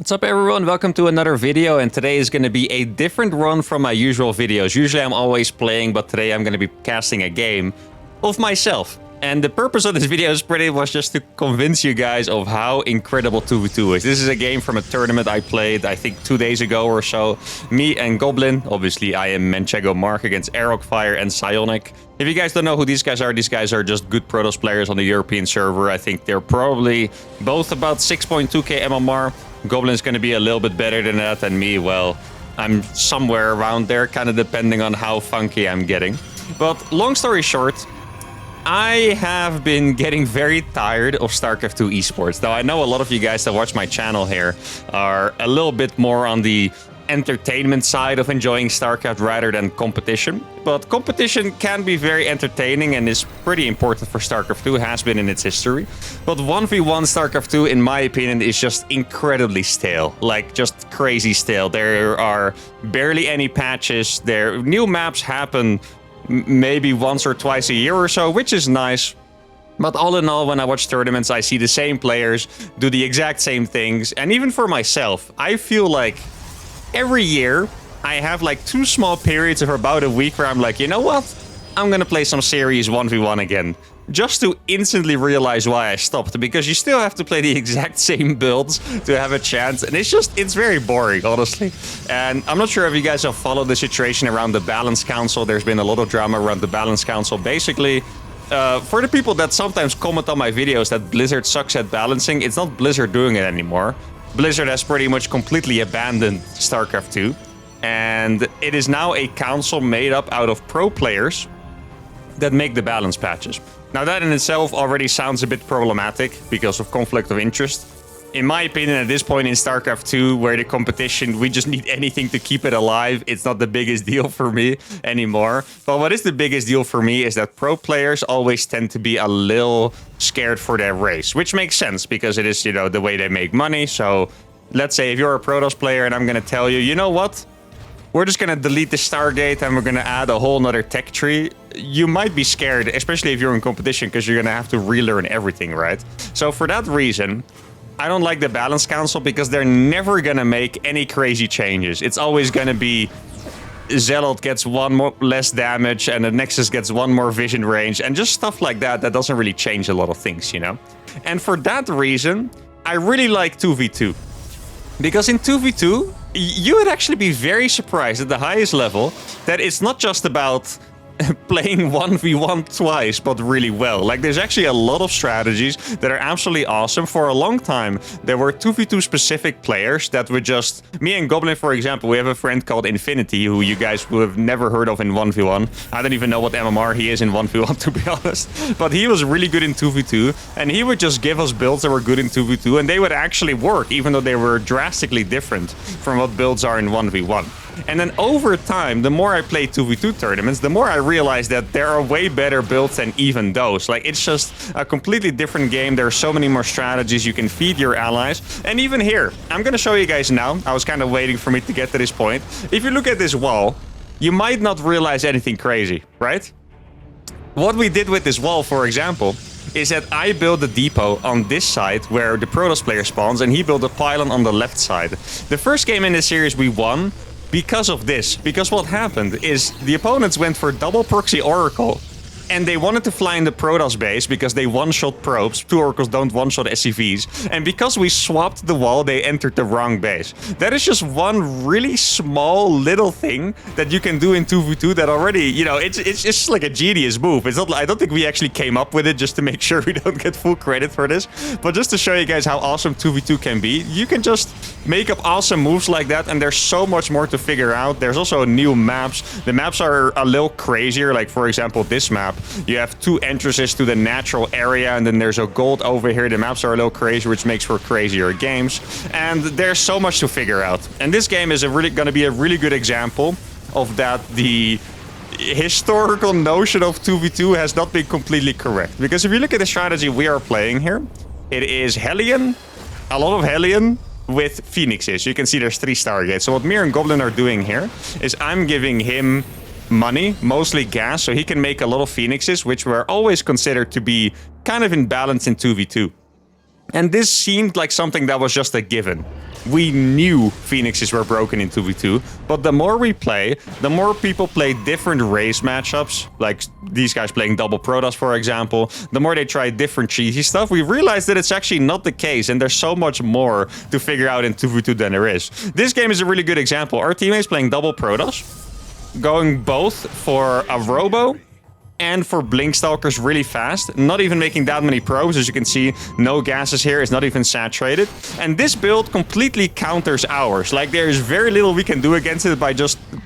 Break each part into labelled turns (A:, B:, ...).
A: What's up everyone, welcome to another video, and today is going to be a different run from my usual videos. Usually I'm always playing, but today I'm going to be casting a game of myself. And the purpose of this video was just to convince you guys of how incredible 2v2 is. This is a game from a tournament I played, I think 2 days ago or so. Me and Goblin, obviously I am Manchego Mark against Aerokfire and Psionic. If you guys don't know who these guys are just good Protoss players on the European server. I think they're probably both about 6.2k MMR. Goblin's going to be a little bit better than that, and me, well, I'm somewhere around there, kind of depending on how funky I'm getting. But long story short, I have been getting very tired of StarCraft 2 esports. Now, I know a lot of you guys that watch my channel here are a little bit more on the entertainment side of enjoying StarCraft rather than competition. But competition can be very entertaining and is pretty important for StarCraft 2, has been in its history. But 1v1 StarCraft 2, in my opinion, is just incredibly stale. Like, just crazy stale. There are barely any patches. New maps happen maybe once or twice a year or so, which is nice. But all in all, when I watch tournaments, I see the same players do the exact same things. And even for myself, I feel like every year I have like 2 small periods of about a week where I'm like, you know what? I'm gonna play some series 1v1 again. Just to instantly realize why I stopped, because you still have to play the exact same builds to have a chance, and it's very boring, honestly. And I'm not sure if you guys have followed the situation around the Balance Council. There's been a lot of drama around the Balance Council. Basically, for the people that sometimes comment on my videos that Blizzard sucks at balancing, it's not Blizzard doing it anymore. Blizzard has pretty much completely abandoned StarCraft 2, and it is now a council made up out of pro players that make the balance patches. Now, that in itself already sounds a bit problematic because of conflict of interest. In my opinion, at this point in StarCraft 2, where the competition, we just need anything to keep it alive, it's not the biggest deal for me anymore. But what is the biggest deal for me is that pro players always tend to be a little scared for their race, which makes sense because it is, you know, the way they make money. So let's say if you're a Protoss player and I'm going to tell you, you know what? We're just going to delete the Stargate and we're going to add a whole nother tech tree. You might be scared, especially if you're in competition, because you're going to have to relearn everything, right? So for that reason, I don't like the Balance Council because they're never going to make any crazy changes. It's always going to be Zealot gets 1 more less damage and the Nexus gets 1 more vision range and just stuff like that. That doesn't really change a lot of things, you know? And for that reason, I really like 2v2. Because in 2v2, you would actually be very surprised at the highest level that it's not just about playing 1v1 twice, but really well. Like, there's actually a lot of strategies that are absolutely awesome. For a long time, there were 2v2 specific players that were just... Me and Goblin, for example, we have a friend called Infinity, who you guys would have never heard of in 1v1. I don't even know what MMR he is in 1v1, to be honest. But he was really good in 2v2, and he would just give us builds that were good in 2v2, and they would actually work, even though they were drastically different from what builds are in 1v1. And then over time, the more I play 2v2 tournaments, the more I realize that there are way better builds than even those. Like, it's just a completely different game. There are so many more strategies. You can feed your allies. And even here, I'm going to show you guys now. I was kind of waiting for me to get to this point. If you look at this wall, you might not realize anything crazy, right? What we did with this wall, for example, is that I built a depot on this side where the Protoss player spawns, and he built a pylon on the left side. The first game in this series we won because of this. Because what happened is the opponents went for double proxy Oracle, and they wanted to fly in the Protoss base because they one-shot probes. 2 Oracles don't one-shot SCVs. And because we swapped the wall, they entered the wrong base. That is just one really small little thing that you can do in 2v2 that already, you know, it's just like a genius move. It's not, I don't think we actually came up with it, just to make sure we don't get full credit for this. But just to show you guys how awesome 2v2 can be, you can just make up awesome moves like that, and there's so much more to figure out. There's also new maps. The maps are a little crazier. Like, for example, this map. You have 2 entrances to the natural area, and then there's a gold over here. The maps are a little crazy, which makes for crazier games. And there's so much to figure out. And this game is going to be a really good example of that. The historical notion of 2v2 has not been completely correct. Because if you look at the strategy we are playing here, it is Hellion, a lot of Hellion, with Phoenixes. You can see there's 3 Stargates. So what me and Goblin are doing here is I'm giving him money, mostly gas, so he can make a lot of Phoenixes, which were always considered to be kind of in balance in 2v2. And this seemed like something that was just a given. we knew Phoenixes were broken in 2v2, but the more we play, the more people play different race matchups, like these guys playing double Protoss, for example, the more they try different cheesy stuff, we realize that it's actually not the case, and there's so much more to figure out in 2v2 than there is. This game is a really good example. Our teammates playing double Protoss, going both for a Robo and for Blink Stalkers really fast, not even making that many probes. As you can see, no gases here, it's not even saturated. And this build completely counters ours. Like, there's very little we can do against it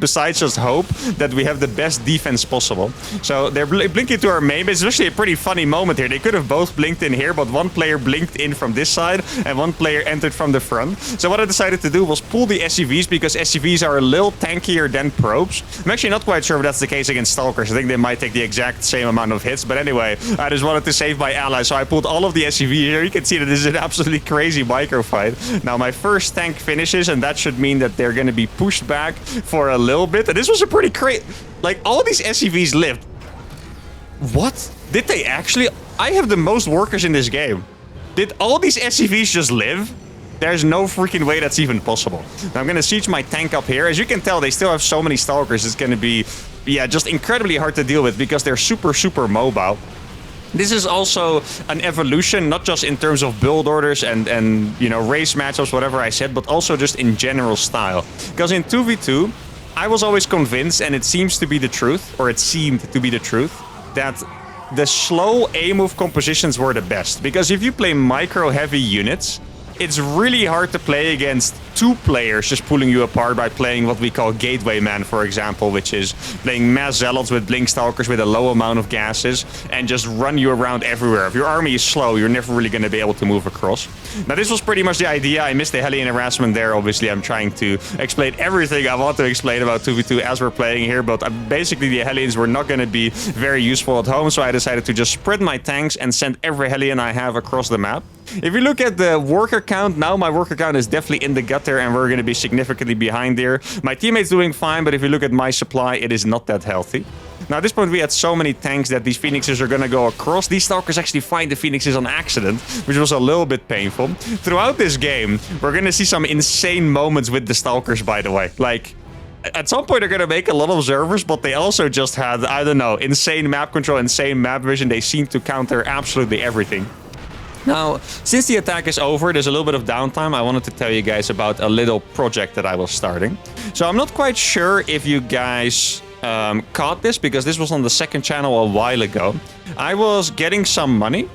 A: besides just hope that we have the best defense possible. So they're blinking to our main base. It's actually a pretty funny moment here. They could have both blinked in here, but one player blinked in from this side and one player entered from the front. So what I decided to do was pull the SCVs, because SCVs are a little tankier than probes. I'm actually not quite sure if that's the case against Stalkers. I think they might take the exact same amount of hits, but anyway, I just wanted to save my allies, so I pulled all of the SCV here. You can see that this is an absolutely crazy micro fight. Now my first tank finishes, and that should mean that they're going to be pushed back for a little bit. And this was a pretty crazy, like, all these SCVs lived. What? Did they actually? I have the most workers in this game. Did all these SCVs just live? There's no freaking way that's even possible. Now I'm going to siege my tank up here. As you can tell, they still have so many Stalkers. It's going to be, yeah, just incredibly hard to deal with because they're super, super mobile. This is also an evolution, not just in terms of build orders and you know, race matchups, whatever I said, but also just in general style. Because in 2v2, I was always convinced, and it seems to be the truth, or it seemed to be the truth, that the slow A-move compositions were the best. Because if you play micro-heavy units, it's really hard to play against two players just pulling you apart by playing what we call Gateway Man, for example, which is playing mass Zealots with Blink Stalkers with a low amount of gases and just run you around everywhere. If your army is slow, you're never really going to be able to move across. Now, this was pretty much the idea. I missed the Hellion harassment there. Obviously, I'm trying to explain everything I want to explain about 2v2 as we're playing here, but basically the Hellions were not going to be very useful at home, so I decided to just spread my tanks and send every Hellion I have across the map. If you look at the worker count, now my worker count is definitely in the gutter, and we're going to be significantly behind there. My teammate's doing fine, but if you look at my supply, it is not that healthy. Now, at this point, we had so many tanks that these Phoenixes are going to go across. These Stalkers actually find the Phoenixes on accident, which was a little bit painful. Throughout this game, we're going to see some insane moments with the Stalkers, by the way. Like, at some point, they're going to make a lot of observers, but they also just had, I don't know, insane map control, insane map vision. They seem to counter absolutely everything. Now, since the attack is over, there's a little bit of downtime. I wanted to tell you guys about a little project that I was starting. So I'm not quite sure if you guys caught this, because this was on the second channel a while ago. I was getting some money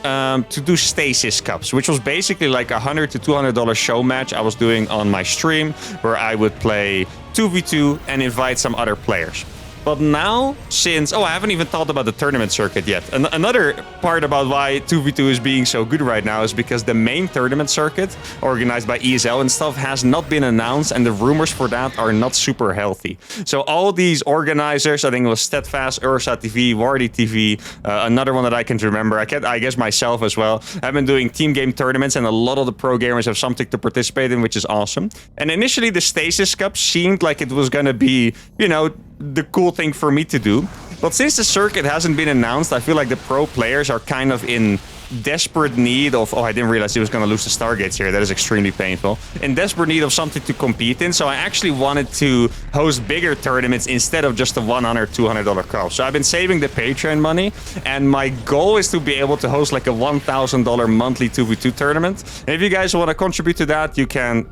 A: to do Stasis Cups, which was basically like a $100 to $200 show match I was doing on my stream, where I would play 2v2 and invite some other players. But now, since... Oh, I haven't even thought about the tournament circuit yet. Another part about why 2v2 is being so good right now is because the main tournament circuit, organized by ESL and stuff, has not been announced, and the rumors for that are not super healthy. So all these organizers, I think it was Steadfast, Ursa TV, Wardy TV, another one that I can remember, I guess myself as well, have been doing team game tournaments, and a lot of the pro gamers have something to participate in, which is awesome. And initially, the Stasis Cup seemed like it was going to be, you know, the cool thing for me to do. But since the circuit hasn't been announced, I feel like the pro players are kind of in desperate need of... Oh, I didn't realize he was going to lose the Stargates here. That is extremely painful. In desperate need of something to compete in. So I actually wanted to host bigger tournaments instead of just the $100, $200 cup. So I've been saving the Patreon money, and my goal is to be able to host like a $1,000 monthly 2v2 tournament. And if you guys want to contribute to that, you can...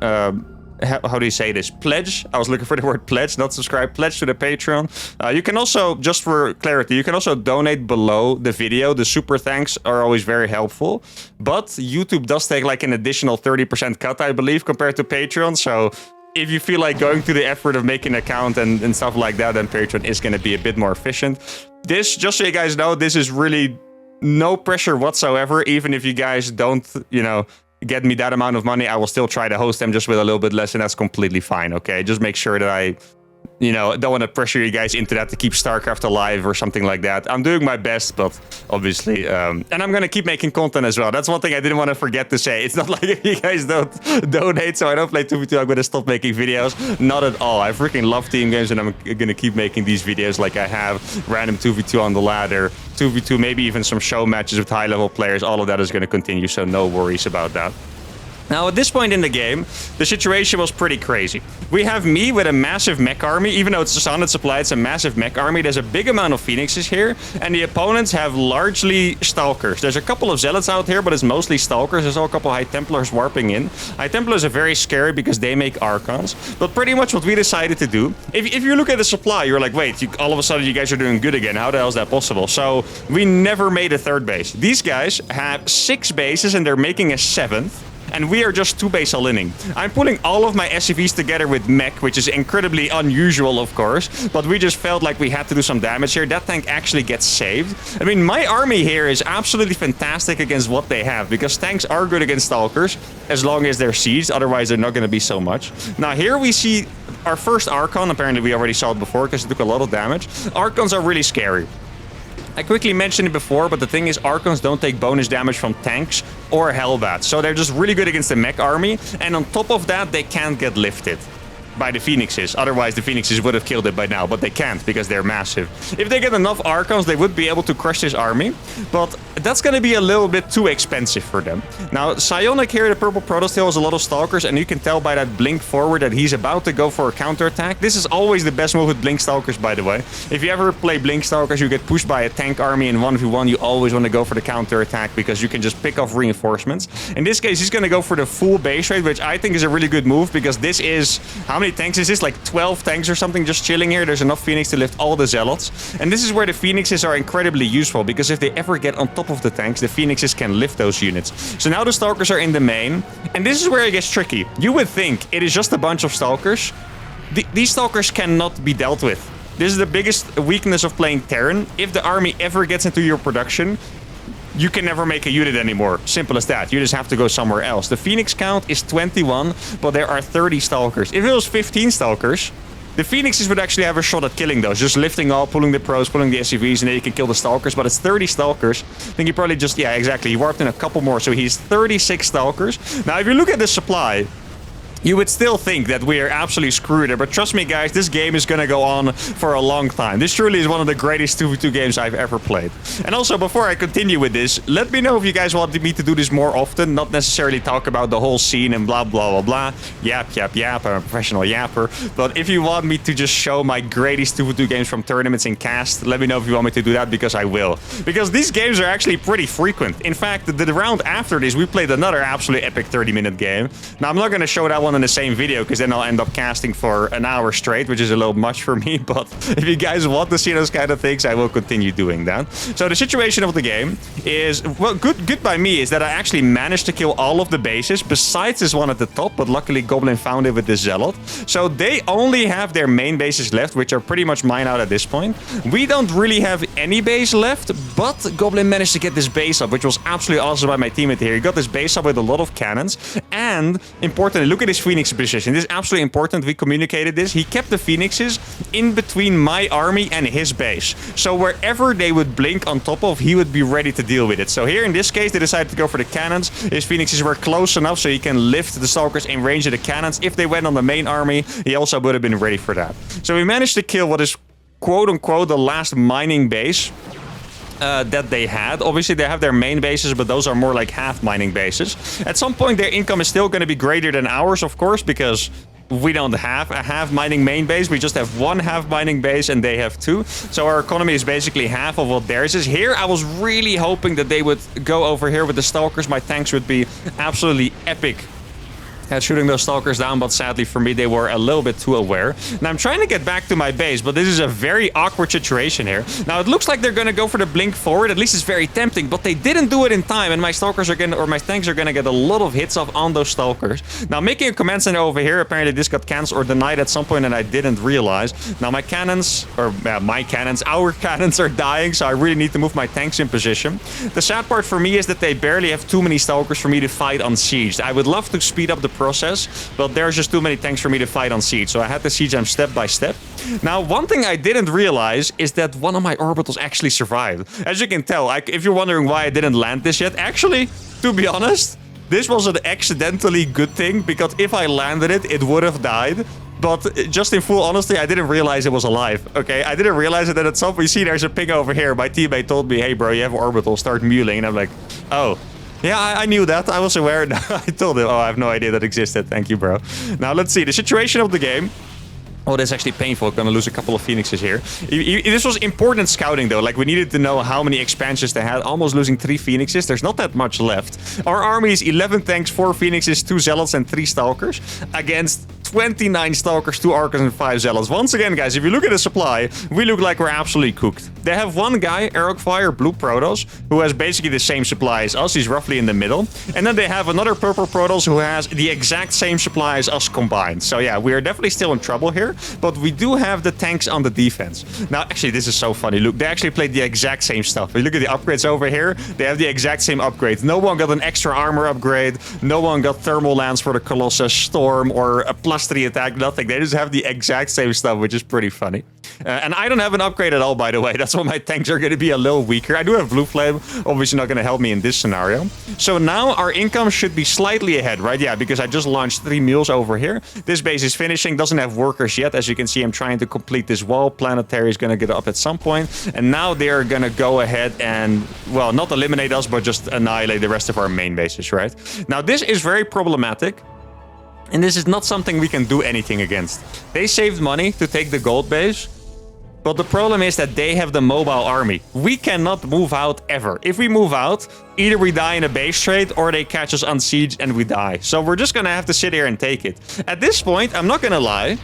A: how do you say this? Pledge. I was looking for the word pledge, not subscribe. Pledge to the Patreon. You can also, just for clarity, you can also donate below the video. The super thanks are always very helpful. But YouTube does take like an additional 30% cut, I believe, compared to Patreon. So if you feel like going through the effort of making an account and stuff like that, then Patreon is going to be a bit more efficient. This, just so you guys know, this is really no pressure whatsoever. Even if you guys don't, you know, get me that amount of money, I will still try to host them just with a little bit less, and that's completely fine, okay? Just make sure that I, you know, don't want to pressure you guys into that to keep StarCraft alive or something like that. I'm doing my best, but obviously, and I'm going to keep making content as well. That's one thing I didn't want to forget to say. It's not like if you guys don't donate, so I don't play 2v2, I'm going to stop making videos. Not at all. I freaking love team games, and I'm going to keep making these videos like I have. Random 2v2 on the ladder, 2v2, maybe even some show matches with high-level players. All of that is going to continue, so no worries about that. Now, at this point in the game, the situation was pretty crazy. We have me with a massive mech army. Even though it's a solid supply, it's a massive mech army. There's a big amount of phoenixes here, and the opponents have largely stalkers. There's a couple of zealots out here, but it's mostly stalkers. There's also a couple of high templars warping in. High templars are very scary because they make archons. But pretty much what we decided to do, if you look at the supply, you're like, wait, all of a sudden you guys are doing good again. How the hell is that possible? So we never made a third base. These guys have 6 bases, and they're making a 7th. And we are just 2 base aligning. I'm pulling all of my SCVs together with mech, which is incredibly unusual, of course. But we just felt like we had to do some damage here. That tank actually gets saved. I mean, my army here is absolutely fantastic against what they have, because tanks are good against stalkers as long as they're sieged. Otherwise, they're not going to be so much. Now, here we see our first Archon. Apparently, we already saw it before because it took a lot of damage. Archons are really scary. I quickly mentioned it before, but the thing is, Archons don't take bonus damage from tanks or Hellbats. So they're just really good against the mech army. And on top of that, they can't get lifted by the Phoenixes. Otherwise, the Phoenixes would have killed it by now, but they can't because they're massive. If they get enough Archons, they would be able to crush this army, but that's going to be a little bit too expensive for them. Now, Psionic here, the purple Protostale, has a lot of Stalkers, and you can tell by that blink forward that he's about to go for a counterattack. This is always the best move with Blink Stalkers, by the way. If you ever play Blink Stalkers, you get pushed by a tank army in 1v1, you always want to go for the counterattack because you can just pick off reinforcements. In this case, he's going to go for the full base rate, which I think is a really good move because this is... How many tanks is this? Like 12 tanks or something just chilling here. There's enough Phoenix to lift all the Zealots. And this is where the Phoenixes are incredibly useful because if they ever get on top of the tanks, the Phoenixes can lift those units. So now the Stalkers are in the main. And this is where it gets tricky. You would think it is just a bunch of Stalkers. These Stalkers cannot be dealt with. This is the biggest weakness of playing Terran. If the army ever gets into your production, you can never make a unit anymore. Simple as that. You just have to go somewhere else. The Phoenix count is 21, but there are 30 Stalkers. If it was 15 Stalkers, the Phoenixes would actually have a shot at killing those. Just lifting all, pulling the pros, pulling the SCVs, and then you can kill the Stalkers. But it's 30 Stalkers. I think he probably just... Yeah, exactly. He warped in a couple more, so he's 36 Stalkers. Now, if you look at the supply... You would still think that we are absolutely screwed there, but trust me guys, this game is gonna go on for a long time. This truly is one of the greatest 2v2 games I've ever played. And also, before I continue with this, let me know if you guys want me to do this more often, not necessarily talk about the whole scene and blah blah blah blah. Yap, yap, yap, I'm a professional yapper. But if you want me to just show my greatest 2v2 games from tournaments and cast, let me know if you want me to do that, because I will. Because these games are actually pretty frequent. In fact, the round after this, we played another absolutely epic 30-minute game. Now, I'm not gonna show that one in the same video because then I'll end up casting for an hour straight, which is a little much for me. But if you guys want to see those kind of things, I will continue doing that. So the situation of the game is, well, good by me is that I actually managed to kill all of the bases besides this one at the top, but luckily Goblin found it with the Zealot. So they only have their main bases left, which are pretty much mine out at this point. We don't really have any base left, but Goblin managed to get this base up, which was absolutely awesome by my teammate here. He got this base up with a lot of cannons, and importantly, look at his Phoenix position. This is absolutely important. We communicated this. He kept the Phoenixes in between my army and his base. So wherever they would blink on top of, he would be ready to deal with it. So here in this case, they decided to go for the cannons. His Phoenixes were close enough so he can lift the Stalkers in range of the cannons. If they went on the main army, he also would have been ready for that. So we managed to kill what is quote-unquote the last mining base that they had. Obviously, they have their main bases, but those are more like half mining bases. At some point, their income is still going to be greater than ours, of course, because we don't have a half mining main base. We just have one half mining base and they have two. So our economy is basically half of what theirs is. Here, I was really hoping that they would go over here with the Stalkers. My tanks would be absolutely epic at shooting those Stalkers down, but sadly for me, they were a little bit too aware. Now, I'm trying to get back to my base, but this is a very awkward situation here. Now, it looks like they're going to go for the blink forward. At least it's very tempting, but they didn't do it in time, and my Stalkers are gonna, or my tanks are going to get a lot of hits off on those Stalkers. Now, making a command center over here, apparently this got cancelled or denied at some point, and I didn't realize. Now, my cannons, or our cannons are dying, so I really need to move my tanks in position. The sad part for me is that they barely have too many Stalkers for me to fight on siege. I would love to speed up the process, but there's just too many tanks for me to fight on siege, so I had to siege them step by step. Now, one thing I didn't realize is that one of my orbitals actually survived. As you can tell, if you're wondering why I didn't land this yet, actually, to be honest, this was an accidentally good thing, because if I landed it, it would have died. But just in full honesty, I didn't realize it was alive, okay? I didn't realize it, that at some point, you see there's a ping over here. My teammate told me, hey bro, you have an orbital, start muling. And I'm like, oh, Yeah, I knew that. I was aware. I told him, oh, I have no idea that existed. Thank you, bro. Now, let's see. The situation of the game. Oh, that's actually painful. I'm gonna lose a couple of phoenixes here. This was important scouting, though. Like, we needed to know how many expansions they had. Almost losing 3 phoenixes. There's not that much left. Our army is 11 tanks, 4 phoenixes, 2 zealots, and 3 stalkers. Against 29 stalkers, 2 archers, and 5 zealots. Once again, guys, if you look at the supply, we look like we're absolutely cooked. They have one guy, Arrowfire, Blue Protoss, who has basically the same supply as us. He's roughly in the middle. And then they have another Purple Protoss who has the exact same supply as us combined. So yeah, we are definitely still in trouble here. But we do have the tanks on the defense. Now, actually, this is so funny. Look, they actually played the exact same stuff. If you look at the upgrades over here, they have the exact same upgrades. No one got an extra armor upgrade. No one got thermal lance for the Colossus, Storm, or a +3 attack. Nothing. They just have the exact same stuff, which is pretty funny. And I don't have an upgrade at all, by the way. That's why my tanks are going to be a little weaker. I do have Blue Flame, obviously not going to help me in this scenario. So now our income should be slightly ahead, right? Yeah, because I just launched 3 mules over here. This base is finishing, doesn't have workers yet. As you can see, I'm trying to complete this wall. Planetary is going to get up at some point. And now they're going to go ahead and, well, not eliminate us, but just annihilate the rest of our main bases, right? Now, this is very problematic. And this is not something we can do anything against. They saved money to take the gold base. But the problem is that they have the mobile army. We cannot move out ever. If we move out, either we die in a base trade or they catch us on siege and we die. So we're just gonna have to sit here and take it. At this point, I'm not gonna lie,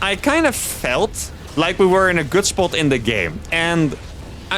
A: I kind of felt like we were in a good spot in the game. And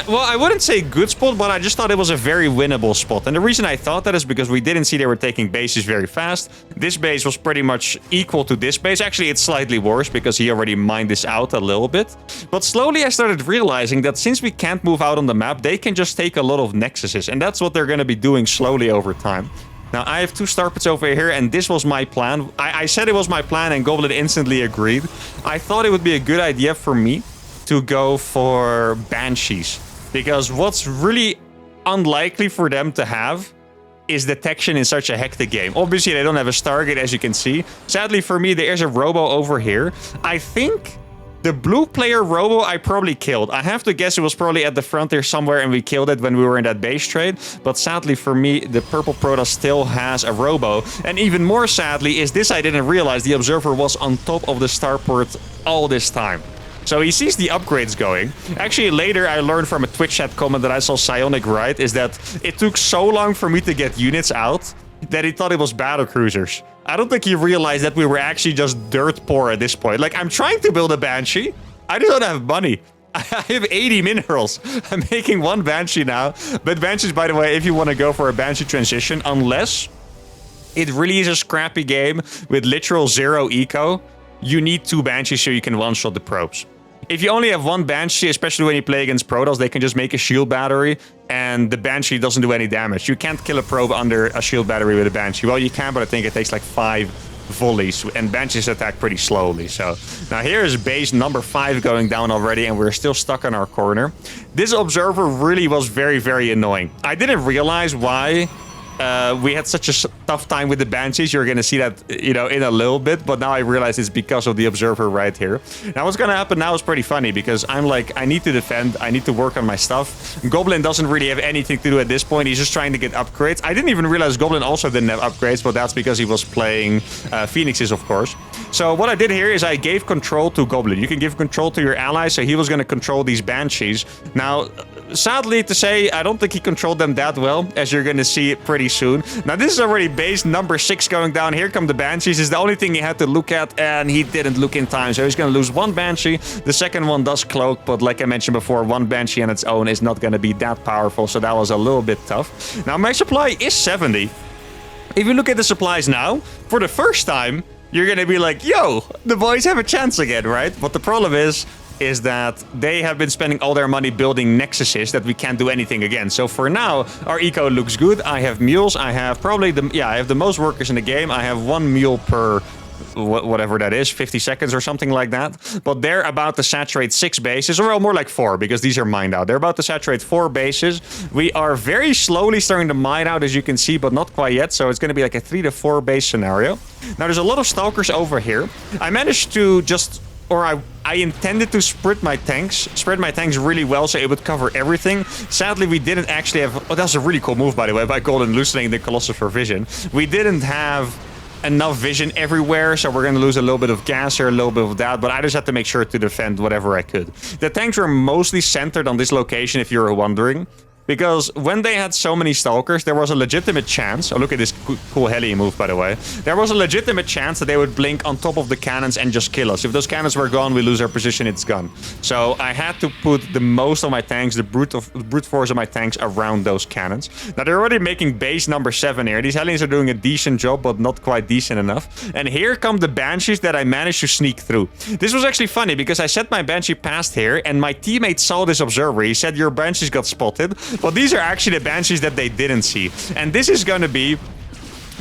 A: well, I wouldn't say good spot, but I just thought it was a very winnable spot. And the reason I thought that is because we didn't see they were taking bases very fast. This base was pretty much equal to this base. Actually, it's slightly worse because he already mined this out a little bit. But slowly I started realizing that since we can't move out on the map, they can just take a lot of nexuses. And that's what they're going to be doing slowly over time. Now, I have 2 star pits over here, and this was my plan. I said it was my plan, and Goblin instantly agreed. I thought it would be a good idea for me to go for Banshees. Because what's really unlikely for them to have is detection in such a hectic game. Obviously, they don't have a Stargate, as you can see. Sadly for me, there is a Robo over here. I think the blue player Robo I probably killed. I have to guess it was probably at the front there somewhere, and we killed it when we were in that base trade. But sadly for me, the purple Protoss still has a Robo. And even more sadly is this I didn't realize. The Observer was on top of the starport all this time. So he sees the upgrades going. Actually, later I learned from a Twitch chat comment that I saw Psionic write is that it took so long for me to get units out that he thought it was battle cruisers. I don't think he realized that we were actually just dirt poor at this point. Like, I'm trying to build a Banshee. I just don't have money. I have 80 minerals. I'm making 1 Banshee now. But Banshees, by the way, if you want to go for a Banshee transition, unless it really is a scrappy game with literal 0 eco, you need 2 Banshees so you can one-shot the probes. If you only have 1 Banshee, especially when you play against Protoss, they can just make a shield battery, and the Banshee doesn't do any damage. You can't kill a probe under a shield battery with a Banshee. Well, you can, but I think it takes like 5 volleys, and Banshees attack pretty slowly. So now here is base number 5 going down already, and we're still stuck in our corner. This Observer really was very, very annoying. I didn't realize why we had such a tough time with the Banshees. You're going to see that, you know, in a little bit. But now I realize it's because of the Observer right here. Now, what's going to happen now is pretty funny because I'm like, I need to defend. I need to work on my stuff. Goblin doesn't really have anything to do at this point. He's just trying to get upgrades. I didn't even realize Goblin also didn't have upgrades, but that's because he was playing Phoenixes, of course. So what I did here is I gave control to Goblin. You can give control to your allies, so he was going to control these Banshees. Now, sadly to say, I don't think he controlled them that well, as you're going to see pretty soon. Now, this is already base number 6 going down. Here come the Banshees. Is the only thing he had to look at, and he didn't look in time. So he's going to lose 1 Banshee. The second one does cloak, but like I mentioned before, 1 Banshee on its own is not going to be that powerful. So that was a little bit tough. Now, my supply is 70. If you look at the supplies now, for the first time, you're going to be like, yo, the boys have a chance again, right? But the problem is that they have been spending all their money building nexuses that we can't do anything against. So for now, our eco looks good. I have mules. I have probably I have the most workers in the game. I have 1 mule per whatever that is, 50 seconds or something like that. But they're about to saturate 6 bases, or well, more like 4, because these are mined out. They're about to saturate 4 bases. We are very slowly starting to mine out, as you can see, but not quite yet. So it's going to be like a 3 to 4 base scenario. Now, there's a lot of stalkers over here. I managed to just or I intended to spread my tanks really well so it would cover everything. Sadly, we didn't actually have... Oh, that's a really cool move, by the way, by Golden loosening the Colossus for vision. We didn't have enough vision everywhere, so we're going to lose a little bit of gas here, a little bit of that, but I just had to make sure to defend whatever I could. The tanks were mostly centered on this location, if you were wondering. Because when they had so many Stalkers, there was a legitimate chance... Oh, look at this cool heli move, by the way. There was a legitimate chance that they would blink on top of the cannons and just kill us. If those cannons were gone, we lose our position, it's gone. So I had to put the most of my tanks, the brute force of my tanks around those cannons. Now, they're already making base number 7 here. These Hellions are doing a decent job, but not quite decent enough. And here come the Banshees that I managed to sneak through. This was actually funny, because I set my Banshee past here, and my teammate saw this observer. He said, your Banshees got spotted. But these are actually the Banshees that they didn't see. And this is going to be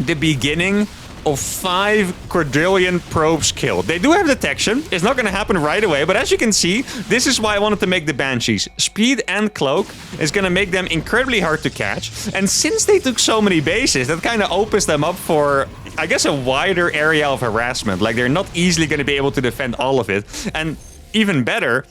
A: the beginning of 5 quadrillion probes killed. They do have detection. It's not going to happen right away. But as you can see, this is why I wanted to make the Banshees. Speed and cloak is going to make them incredibly hard to catch. And since they took so many bases, that kind of opens them up for, I guess, a wider area of harassment. Like, they're not easily going to be able to defend all of it. And even better,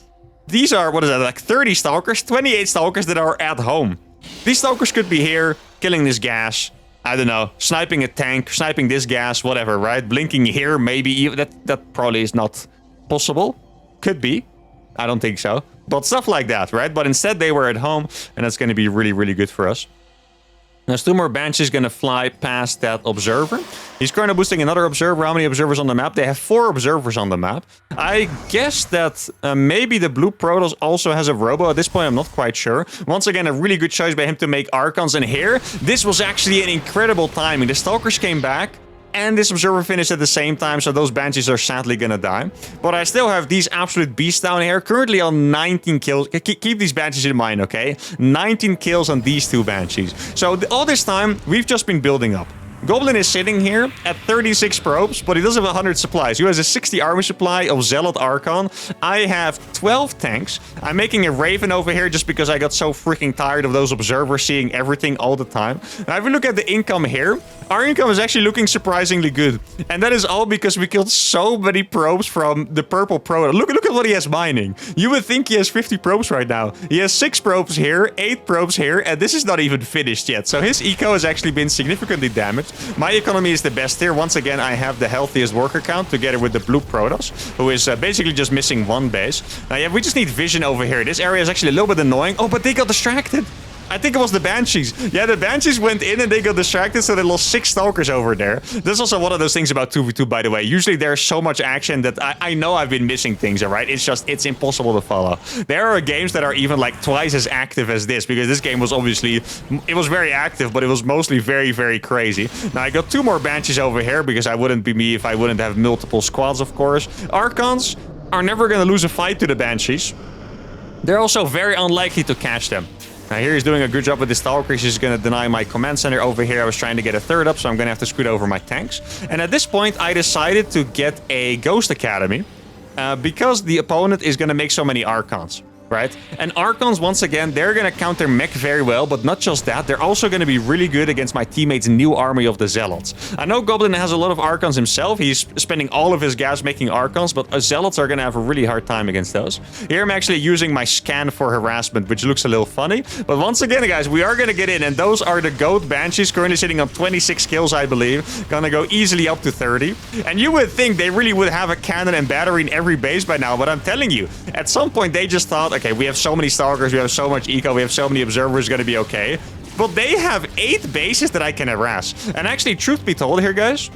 A: these are, what is that, like 30 Stalkers? 28 Stalkers that are at home. These Stalkers could be here, killing this gas, I don't know, sniping a tank, sniping this gas, whatever, right? Blinking here, maybe even, that probably is not possible. Could be. I don't think so. But stuff like that, right? But instead they were at home, and that's going to be really, really good for us. There's 2 more Banshees going to fly past that observer. He's currently boosting another observer. How many observers on the map? They have 4 observers on the map. I guess that maybe the blue Protoss also has a robo. At this point, I'm not quite sure. Once again, a really good choice by him to make Archons. And here, this was actually an incredible timing. The Stalkers came back, and this observer finished at the same time, so those Banshees are sadly gonna die. But I still have these absolute beasts down here, currently on 19 kills. Keep these Banshees in mind, okay? 19 kills on these 2 Banshees. So all this time, we've just been building up. Goblin is sitting here at 36 probes, but he does have 100 supplies. He has a 60 army supply of Zealot Archon. I have 12 tanks. I'm making a Raven over here just because I got so freaking tired of those observers seeing everything all the time. Now, if we look at the income here, our income is actually looking surprisingly good. And that is all because we killed so many probes from the purple Protoss. Look at what he has mining. You would think he has 50 probes right now. He has 6 probes here, 8 probes here, and this is not even finished yet. So his eco has actually been significantly damaged. My economy is the best here. Once again, I have the healthiest worker count together with the blue Protoss, who is basically just missing 1 base. Now, yeah, we just need vision over here. This area is actually a little bit annoying. Oh, but they got distracted. I think it was the Banshees. Yeah, the Banshees went in and they got distracted, so they lost 6 Stalkers over there. That's also one of those things about 2v2, by the way. Usually there's so much action that I know I've been missing things, all right? It's impossible to follow. There are games that are even like twice as active as this, because this game was obviously, it was very active, but it was mostly very, very crazy. Now, I got 2 more Banshees over here, because I wouldn't be me if I wouldn't have multiple squads, of course. Archons are never going to lose a fight to the Banshees. They're also very unlikely to catch them. Now, here he's doing a good job with the Stalkers. He's going to deny my command center over here. I was trying to get a 3rd up, so I'm going to have to scoot over my tanks. And at this point, I decided to get a Ghost Academy because the opponent is going to make so many Archons. Right? And Archons, once again, they're going to counter mech very well, but not just that, they're also going to be really good against my teammates' new army of the Zealots. I know Goblin has a lot of Archons himself. He's spending all of his gas making Archons, but Zealots are going to have a really hard time against those. Here I'm actually using my scan for harassment, which looks a little funny. But once again, guys, we are going to get in, and those are the Goat Banshees, currently sitting on 26 kills, I believe. Gonna go easily up to 30. And you would think they really would have a cannon and battery in every base by now, but I'm telling you, at some point they just thought, okay, we have so many Stalkers, we have so much eco, we have so many observers, gonna be okay. But they have 8 bases that I can harass. And actually, truth be told here, guys,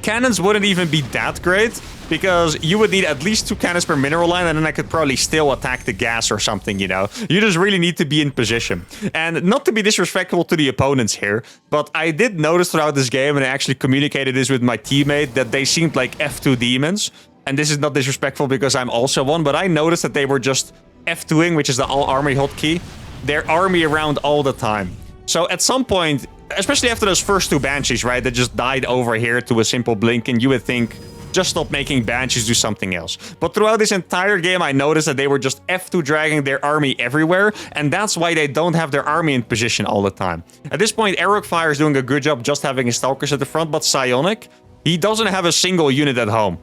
A: cannons wouldn't even be that great, because you would need at least 2 cannons per mineral line, and then I could probably still attack the gas or something, you know? You just really need to be in position. And not to be disrespectful to the opponents here, but I did notice throughout this game, and I actually communicated this with my teammate, that they seemed like F2 demons. And this is not disrespectful because I'm also one, but I noticed that they were just F2ing, which is the all army hotkey, their army around all the time. So at some point, especially after those first 2 Banshees, right, that just died over here to a simple blink, and you would think, just stop making Banshees, do something else. But throughout this entire game, I noticed that they were just F2 dragging their army everywhere, and that's why they don't have their army in position all the time. At this point, Aerokfire is doing a good job just having his Stalkers at the front, but Psionic, he doesn't have a single unit at home.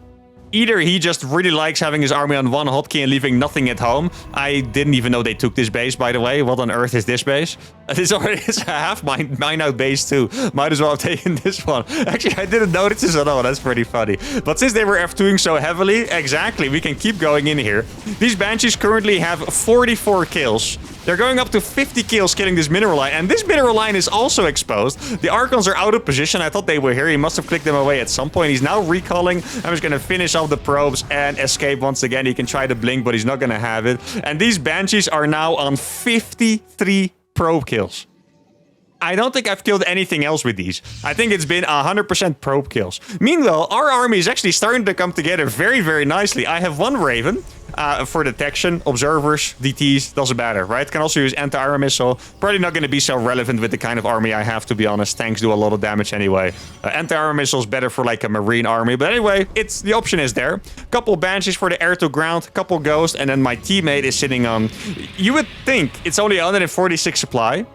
A: Either he just really likes having his army on one hotkey and leaving nothing at home. I didn't even know they took this base, by the way. What on earth is this base? This already is a half mine out base too. Might as well have taken this one. Actually, I didn't notice this at all. That's pretty funny. But since they were F2ing so heavily, exactly, we can keep going in here. These Banshees currently have 44 kills. They're going up to 50 kills killing this mineral line. And this mineral line is also exposed. The Archons are out of position. I thought they were here. He must have clicked them away at some point. He's now recalling. I'm just going to finish off the probes and escape once again. He can try to blink, but he's not going to have it. And these Banshees are now on 53 probe kills. I don't think I've killed anything else with these. I think it's been 100% probe kills. Meanwhile, our army is actually starting to come together very, very nicely. I have one Raven for detection, observers, DTs, doesn't matter, right? Can also use anti-armor missile. Probably not going to be so relevant with the kind of army I have, to be honest. Tanks do a lot of damage anyway. Anti-armor missile is better for like a marine army. But anyway, the option is there. Couple Banshees for the air to ground, couple Ghosts, and then my teammate is sitting on... You would think it's only 146 supply.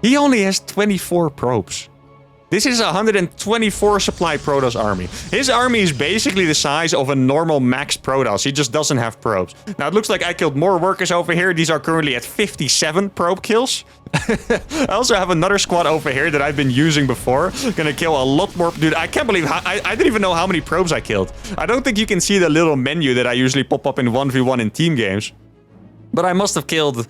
A: He only has 24 probes. This is a 124 supply Protoss army. His army is basically the size of a normal max Protoss. He just doesn't have probes. Now, it looks like I killed more workers over here. These are currently at 57 probe kills. I also have another squad over here that I've been using before. Gonna kill a lot more. Dude, I can't believe I didn't even know how many probes I killed. I don't think you can see the little menu that I usually pop up in 1v1 in team games. But I must have killed,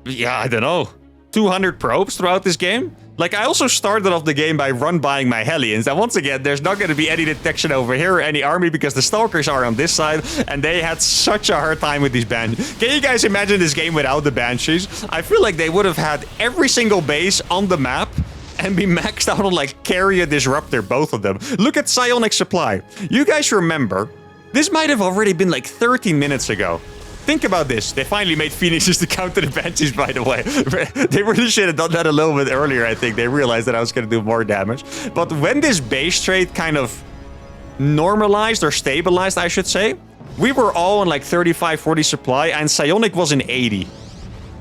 A: yeah, I don't know, 200 probes throughout this game. Like, I also started off the game by run-buying my Hellions. And once again, there's not going to be any detection over here or any army because the Stalkers are on this side. And they had such a hard time with these Banshees. Can you guys imagine this game without the Banshees? I feel like they would have had every single base on the map and be maxed out on, like, Carrier Disruptor, both of them. Look at Psionic Supply. You guys remember, this might have already been like 13 minutes ago. Think about this. They finally made Phoenixes to counter the Banshees, by the way. They really should have done that a little bit earlier, I think. They realized that I was going to do more damage. But when this base trade kind of normalized or stabilized, I should say, we were all on like 35, 40 supply, and Psionic was in 80.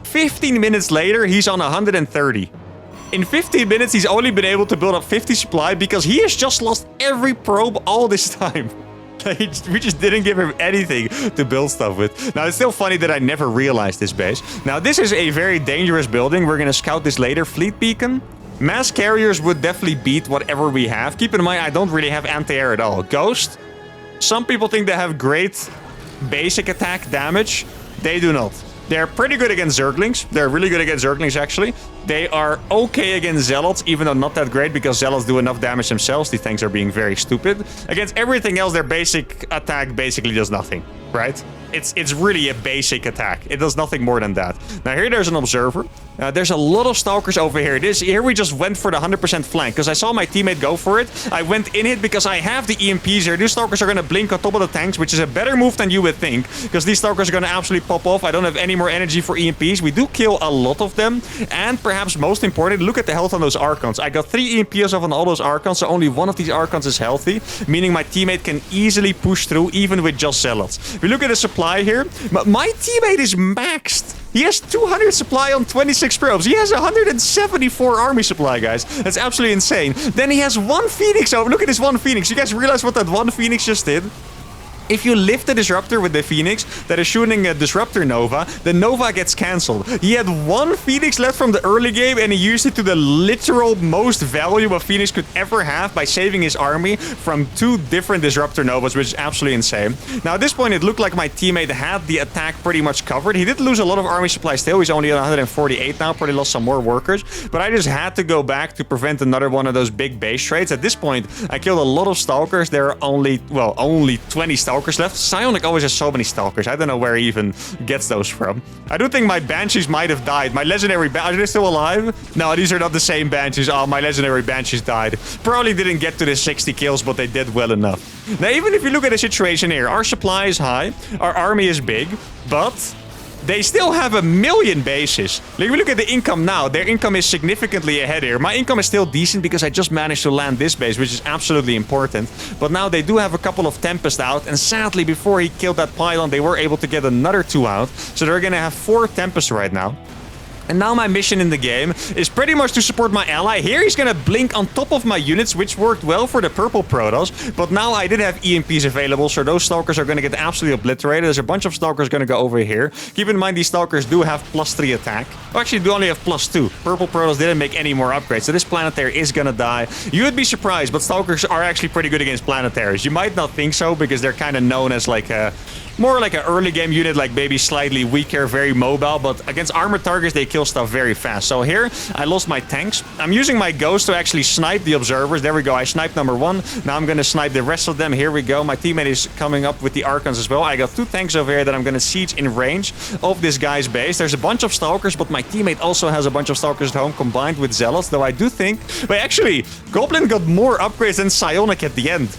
A: 15 minutes later, he's on 130. In 15 minutes, he's only been able to build up 50 supply because he has just lost every probe all this time. We just didn't give him anything to build stuff with. Now, it's still funny that I never realized this base. Now, this is a very dangerous building. We're going to scout this later. Fleet Beacon. Mass carriers would definitely beat whatever we have. Keep in mind, I don't really have anti-air at all. Ghost. Some people think they have great basic attack damage. They do not. They're pretty good against Zerglings. They're really good against Zerglings, actually. They are okay against Zealots, even though not that great, because Zealots do enough damage themselves. These tanks are being very stupid. Against everything else, their basic attack basically does nothing, right? It's really a basic attack. It does nothing more than that. Now, here there's an observer. There's a lot of Stalkers over here. Here we just went for the 100% flank, because I saw my teammate go for it. I went in it because I have the EMPs here. These Stalkers are going to blink on top of the tanks, which is a better move than you would think, because these Stalkers are going to absolutely pop off. I don't have any more energy for EMPs. We do kill a lot of them, and perhaps most important, look at the health on those Archons. I got 3 EMPs off on all those Archons, so only one of these Archons is healthy, meaning my teammate can easily push through, even with just Zealots. If we look at the supply here, my teammate is maxed. He has 200 supply on 26 probes. He has 174 army supply, guys. That's absolutely insane. Then he has 1 Phoenix over. Look at this 1 Phoenix. You guys realize what that 1 Phoenix just did? If you lift the Disruptor with the Phoenix that is shooting a Disruptor Nova, the Nova gets cancelled. He had 1 Phoenix left from the early game, and he used it to the literal most value a Phoenix could ever have by saving his army from 2 different Disruptor Novas, which is absolutely insane. Now, at this point, it looked like my teammate had the attack pretty much covered. He did lose a lot of army supply still. He's only at 148 now. Probably lost some more workers. But I just had to go back to prevent another one of those big base trades. At this point, I killed a lot of Stalkers. There are only 20 Stalkers left. Psionic always has so many Stalkers. I don't know where he even gets those from. I do think my Banshees might have died. My legendary Banshees, are they still alive? No, these are not the same Banshees. Oh, my legendary Banshees died. Probably didn't get to the 60 kills, but they did well enough. Now, even if you look at the situation here, our supply is high, our army is big, but they still have 1 million bases. Like, if we look at the income now, their income is significantly ahead here. My income is still decent because I just managed to land this base, which is absolutely important. But now they do have a couple of Tempest out, and sadly, before he killed that pylon, they were able to get another 2 out. So they're gonna have 4 Tempests right now. And now my mission in the game is pretty much to support my ally. Here he's gonna blink on top of my units, which worked well for the purple Protoss. But now I did have EMPs available, so those Stalkers are gonna get absolutely obliterated. There's a bunch of Stalkers gonna go over here. Keep in mind these Stalkers do have +3 attack. Well, actually, they only have +2. Purple Protoss didn't make any more upgrades, so this Planetary is gonna die. You would be surprised, but Stalkers are actually pretty good against Planetaries. You might not think so, because they're kind of known as like a... more like an early game unit, like maybe slightly weaker, very mobile, but against armored targets, they kill stuff very fast. So here, I lost my tanks. I'm using my Ghost to actually snipe the observers. There we go, I sniped number 1. Now I'm gonna snipe the rest of them. Here we go. My teammate is coming up with the Archons as well. I got 2 tanks over here that I'm gonna siege in range of this guy's base. There's a bunch of Stalkers, but my teammate also has a bunch of Stalkers at home combined with Zealots, though I do think... Wait, actually, Goblin got more upgrades than Psionic at the end.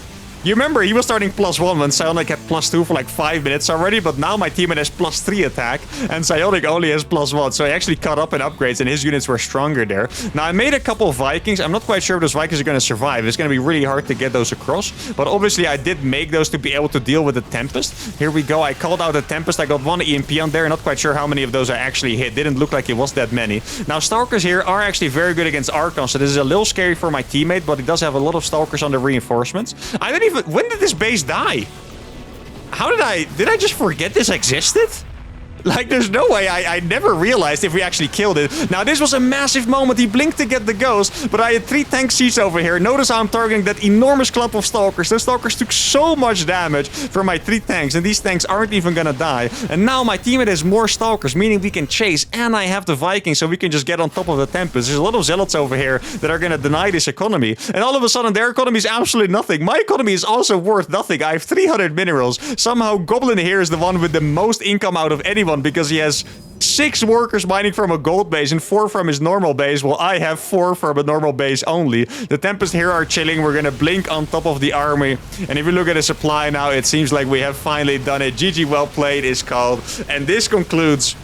A: You remember, he was starting +1 when Psionic had +2 for like 5 minutes already, but now my teammate has +3 attack, and Psionic only has +1, so he actually caught up in upgrades, and his units were stronger there. Now, I made a couple of Vikings. I'm not quite sure if those Vikings are going to survive. It's going to be really hard to get those across, but obviously I did make those to be able to deal with the Tempest. Here we go. I called out the Tempest. I got 1 EMP on there. Not quite sure how many of those I actually hit. Didn't look like it was that many. Now, Stalkers here are actually very good against Archons, so this is a little scary for my teammate, but he does have a lot of Stalkers on the reinforcements. I don't even... When did this base die? How did I just forget this existed? Like, there's no way. I never realized if we actually killed it. Now, this was a massive moment. He blinked to get the Ghost, but I had 3 tank seats over here. Notice how I'm targeting that enormous clump of Stalkers. Those Stalkers took so much damage from my 3 tanks, and these tanks aren't even gonna die. And now my teammate has more Stalkers, meaning we can chase, and I have the Vikings, so we can just get on top of the Tempest. There's a lot of Zealots over here that are gonna deny this economy, and all of a sudden their economy is absolutely nothing. My economy is also worth nothing. I have 300 minerals. Somehow Goblin here is the one with the most income out of anyone, because he has 6 workers mining from a gold base and 4 from his normal base, while I have 4 from a normal base only. The Tempest here are chilling. We're gonna blink on top of the army, and if you look at the supply now, it seems like we have finally done it. GG, well played is called, and this concludes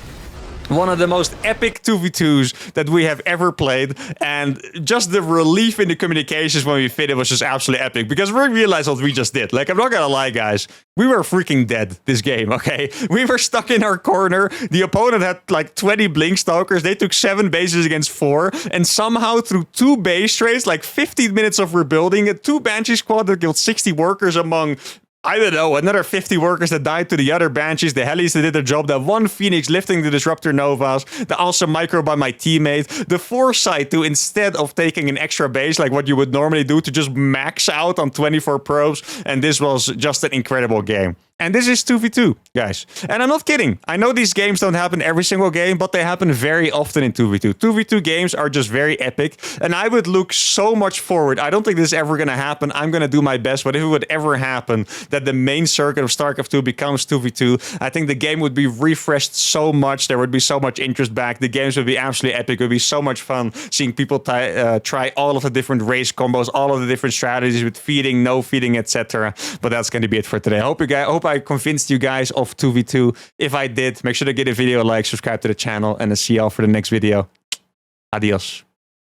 A: one of the most epic 2v2s that we have ever played, and just the relief in the communications when we fit it was just absolutely epic, because we realized what we just did. Like, I'm not gonna lie, guys, we were freaking dead this game, okay? We were stuck in our corner. The opponent had like 20 Blink Stalkers. They took 7 bases against 4, and somehow through 2 base trades, like 15 minutes of rebuilding, a 2 Banshee squad that killed 60 workers among... I don't know, another 50 workers that died to the other Banshees, the Helis that did their job, that 1 Phoenix lifting the Disruptor Novas, the awesome micro by my teammate, the foresight to, instead of taking an extra base like what you would normally do, to just max out on 24 probes, and this was just an incredible game. And this is 2v2, guys. And I'm not kidding. I know these games don't happen every single game, but they happen very often in 2v2. 2v2 games are just very epic, and I would look so much forward. I don't think this is ever going to happen. I'm going to do my best, but if it would ever happen that the main circuit of StarCraft 2 becomes 2v2, I think the game would be refreshed so much. There would be so much interest back. The games would be absolutely epic. It would be so much fun seeing people try all of the different race combos, all of the different strategies with feeding, no feeding, etc. But that's going to be it for today. Hope I convinced you guys of 2v2. If I did, make sure to give the video a like, subscribe to the channel, and I'll see y'all for the next video. Adios.